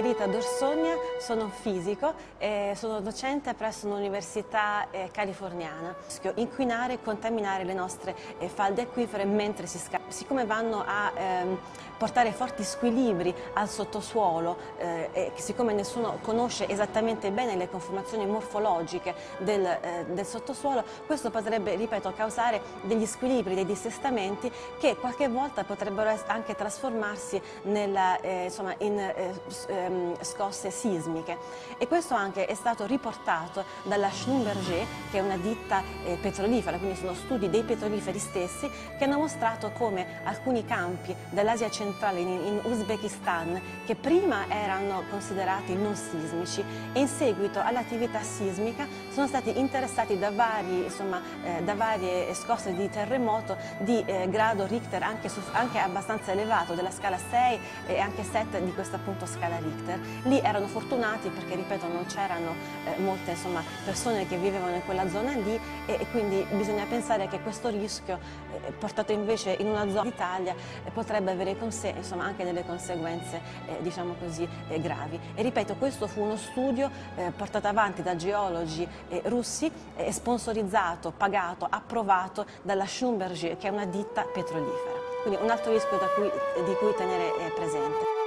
Rita Dorsogna, sono fisico e sono docente presso un'università californiana. Inquinare e contaminare le nostre falde acquifere mentre si scava. Siccome vanno a portare forti squilibri al sottosuolo e siccome nessuno conosce esattamente bene le conformazioni morfologiche del sottosuolo, questo potrebbe, ripeto, causare degli squilibri, dei dissestamenti che qualche volta potrebbero anche trasformarsi in scosse sismiche. E questo anche è stato riportato dalla Schlumberger, che è una ditta petrolifera, quindi sono studi dei petroliferi stessi che hanno mostrato come alcuni campi dell'Asia centrale in Uzbekistan, che prima erano considerati non sismici e in seguito all'attività sismica sono stati interessati da varie scosse di terremoto di grado Richter anche abbastanza elevato, della scala 6 e anche 7 di questa appunto scala Richter. Lì erano fortunati perché, ripeto, non c'erano molte persone che vivevano in quella zona lì e quindi bisogna pensare che questo rischio portato invece in una zona d'Italia potrebbe avere con sé anche delle conseguenze diciamo così gravi. E ripeto, questo fu uno studio portato avanti da geologi russi, sponsorizzato, pagato, approvato dalla Schlumberger, che è una ditta petrolifera. Quindi un altro rischio di cui tenere presente.